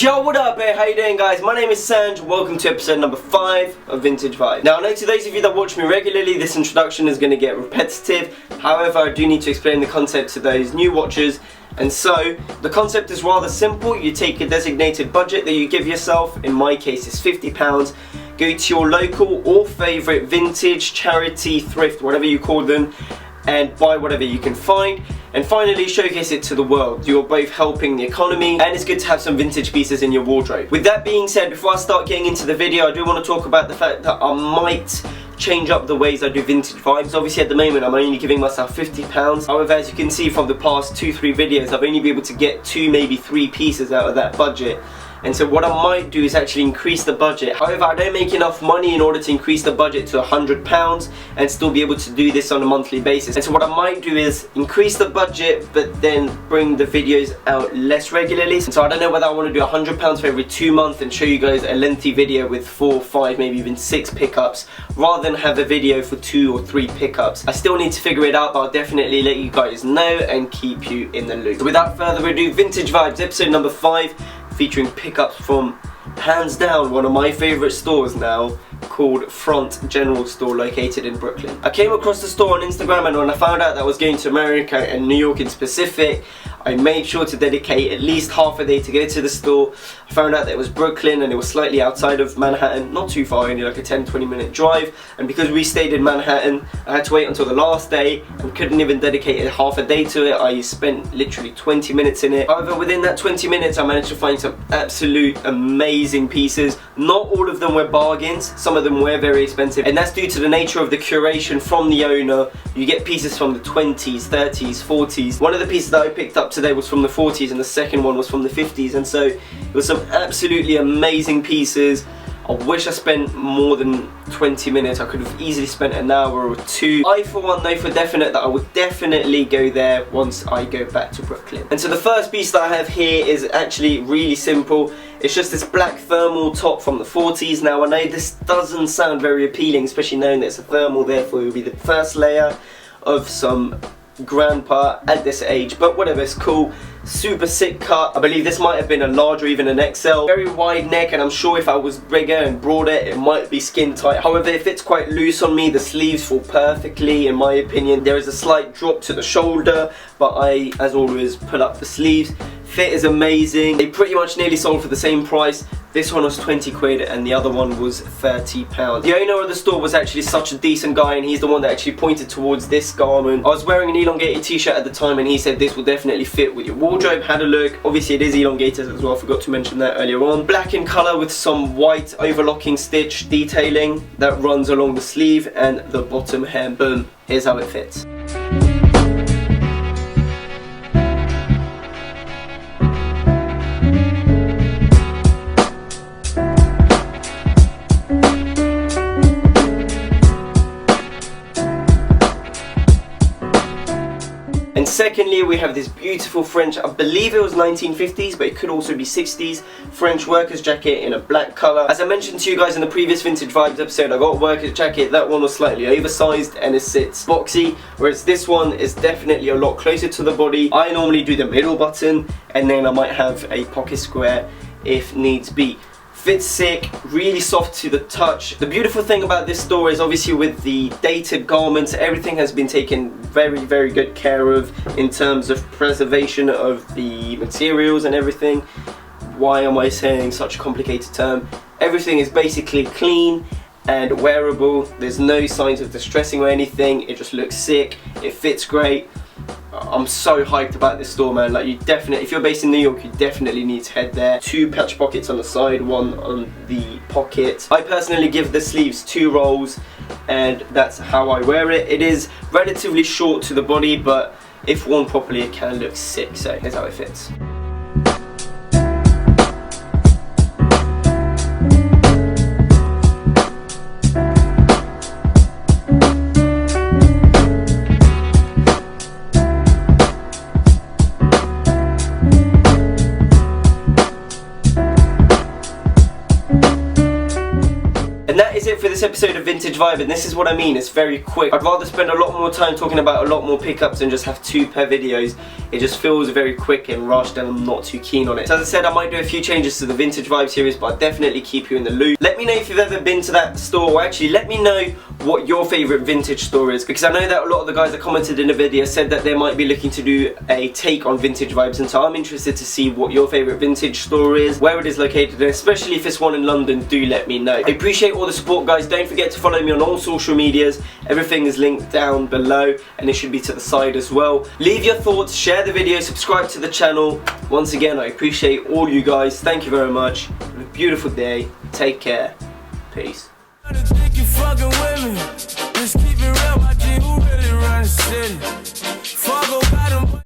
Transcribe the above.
Yo, what up, hey, how you doing, guys? My name is Sanj, welcome to episode number 5 of Vintage Vibe. Now, I know to those of you that watch me regularly, this introduction is going to get repetitive. However, I do need to explain the concept to those new watchers. And so, the concept is rather simple. You take a designated budget that you give yourself, in my case it's £50, go to your local or favourite vintage, charity, thrift, whatever you call them, and buy whatever you can find, and finally showcase it to the world. You're both helping the economy, and it's good to have some vintage pieces in your wardrobe. With that being said, before I start getting into the video, I do want to talk about the fact that I might change up the ways I do vintage vibes. Obviously at the moment I'm only giving myself £50. However, as you can see from the past 2-3 videos, I've only been able to get 2, maybe 3 pieces out of that budget. And so what I might do is actually increase the budget. However, I don't make enough money in order to increase the budget to £100 and still be able to do this on a monthly basis. And so what I might do is increase the budget, but then bring the videos out less regularly. And so I don't know whether I want to do £100 for every 2 months and show you guys a lengthy video with 4, 5, maybe even 6 pickups, rather than have a video for 2 or 3 pickups. I still need to figure it out, but I'll definitely let you guys know and keep you in the loop. So without further ado, Vintage Vibes, episode number 5. Featuring pickups from, hands down, one of my favourite stores now, called Front General Store, located in Brooklyn. I came across the store on Instagram, and when I found out that I was going to America and New York in specific, I made sure to dedicate at least half a day to go to the store. I found out that it was Brooklyn and it was slightly outside of Manhattan, not too far, only like a 10-20 minute drive, and because we stayed in Manhattan, I had to wait until the last day and couldn't even dedicate half a day to it. I spent literally 20 minutes in it. However, within that 20 minutes I managed to find some absolute amazing pieces. Not all of them were bargains, some of them were very expensive, and that's due to the nature of the curation from the owner. You get pieces from the 20s, 30s, 40s. One of the pieces that I picked up today was from the 40s and the second one was from the 50s, and so it was some absolutely amazing pieces. I wish I spent more than 20 minutes. I could have easily spent an hour or 2. I for one know for definite that I would definitely go there once I go back to Brooklyn. And so the first piece that I have here is actually really simple. It's just this black thermal top from the 40s. Now I know this doesn't sound very appealing, especially knowing that it's a thermal, therefore it will be the first layer of some grandpa at this age, but whatever, it's cool. Super sick cut. I believe this might have been a large or even an XL. Very wide neck, and I'm sure if I was bigger and broader it might be skin tight. However, it fits quite loose on me. The sleeves fall perfectly in my opinion. There is a slight drop to the shoulder, but I, as always, pull up the sleeves. Fit is amazing. They pretty much nearly sold for the same price. This one was 20 quid and the other one was £30. The owner of the store was actually such a decent guy, and he's the one that actually pointed towards this garment. I was wearing an elongated t-shirt at the time and he said this will definitely fit with your wardrobe. Had a look. Obviously it is elongated as well, I forgot to mention that earlier on. Black in colour with some white overlocking stitch detailing that runs along the sleeve and the bottom hem. Boom, here's how it fits. And secondly, we have this beautiful French, I believe it was 1950s, but it could also be 60s, French workers jacket in a black colour. As I mentioned to you guys in the previous Vintage Vibes episode, I got a workers jacket. That one was slightly oversized and it sits boxy, whereas this one is definitely a lot closer to the body. I normally do the middle button, and then I might have a pocket square if needs be. Fits sick, really soft to the touch. The beautiful thing about this store is obviously with the dated garments, everything has been taken very good care of in terms of preservation of the materials and everything. Why am I saying such a complicated term? Everything is basically clean and wearable. There's no signs of distressing or anything. It just looks sick. It fits great. I'm so hyped about this store, man. Like, you definitely, if you're based in New York, you definitely need to head there. 2 patch pockets on the side, 1 on the pocket. I personally give the sleeves 2 rolls, and that's how I wear it. It is relatively short to the body, but if worn properly it can look sick. So here's how it fits. And that is it for this episode of of vintage vibe, and this is what I mean, it's very quick. I'd rather spend a lot more time talking about a lot more pickups and just have 2 per videos. It just feels very quick and rushed, and I'm not too keen on it. So as I said, I might do a few changes to the vintage vibe series, but I'll definitely keep you in the loop. Let me know if you've ever been to that store, or actually let me know what your favourite vintage store is, because I know that a lot of the guys that commented in the video said that they might be looking to do a take on vintage vibes, and so I'm interested to see what your favourite vintage store is, where it is located, and especially if it's one in London, do let me know. I appreciate all the support, guys. Don't forget to follow me on all social medias. Everything is linked down below, and it should be to the side as well. Leave your thoughts, share the video, subscribe to the channel. Once again, I appreciate all you guys. Thank you very much. Have a beautiful day. Take care. Peace. Think you fucking with me. Let's keep it real, my G, who really runs the city? Fuck about them.